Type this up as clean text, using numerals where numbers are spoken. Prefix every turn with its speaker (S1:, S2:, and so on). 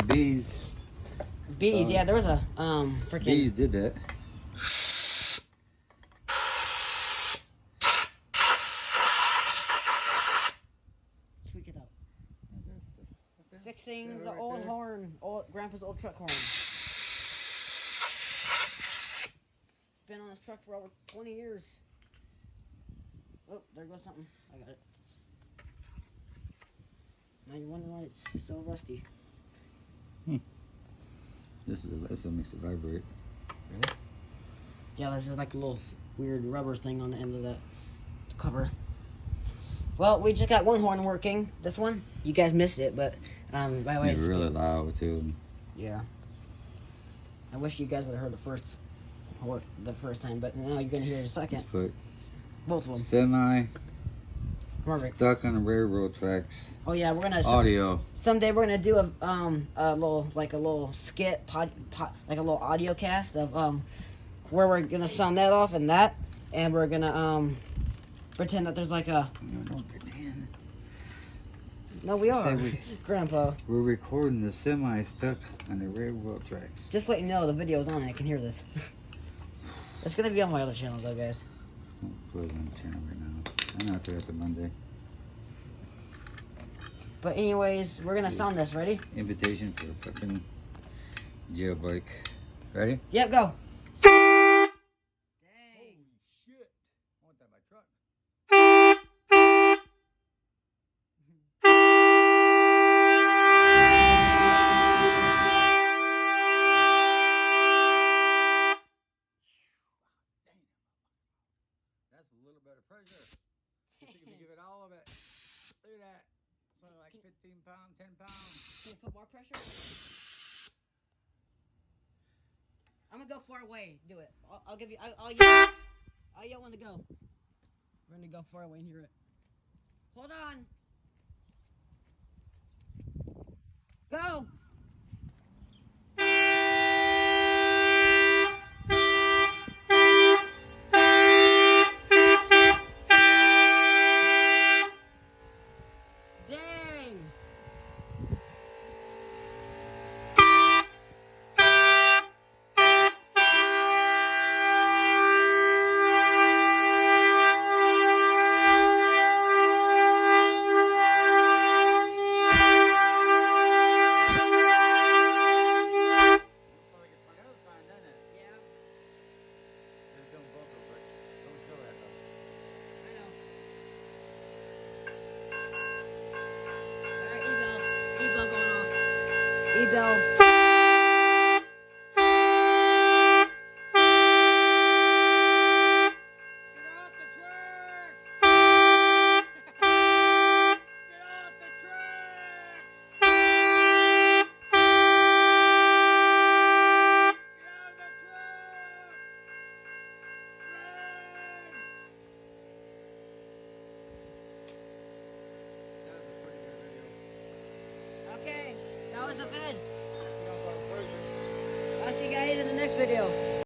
S1: Bees.
S2: Bees, yeah, there was a freaking
S1: Bees did that.
S2: tweak it up. Fixing the
S1: right
S2: old
S1: there.
S2: horn, Grandpa's old truck horn. It's been on this truck for over 20 years. Oh, there goes something. I got it. Now you're wondering why it's so rusty.
S1: This what makes it vibrate.
S2: Really? Yeah, there's like a little weird rubber thing on the end of the cover. Well, we just got one horn working. This one, you guys missed it, but by the way,
S1: It's really loud too.
S2: yeah. I wish you guys would have heard the first time, but now you're gonna hear it a second.
S1: Let's put
S2: Both of them.
S1: semi
S2: Perfect.
S1: stuck on the railroad tracks.
S2: Oh yeah, we're gonna
S1: Audio.
S2: someday we're gonna do a little skit like a little audio cast of where we're gonna sound that off and we're gonna pretend that there's like a
S1: No, don't pretend.
S2: no we are
S1: Say
S2: Grandpa.
S1: We're recording the semi stuck on the railroad tracks.
S2: Just let you know the video's on and I can hear this. It's gonna be on my other channel though, guys.
S1: I'll put it on the channel right now. I'm not there after Monday.
S2: But anyways, we're gonna sound this. Ready?
S1: Invitation for a fucking jail bike. Ready?
S2: Yep, go.
S1: Dang. Holy shit. I want that in my truck. That's a little bit of pressure. Just gonna give it all of it. Look at that. It's only like 15 pounds, 10 pounds.
S2: Can you put more pressure? I'm gonna go far away. Do it. I'll give you. I'll yell when to go. We're gonna go far away and hear it. Hold on. Go. Dang. E-bell. Okay, that was the fed. I'll see you guys in the next video.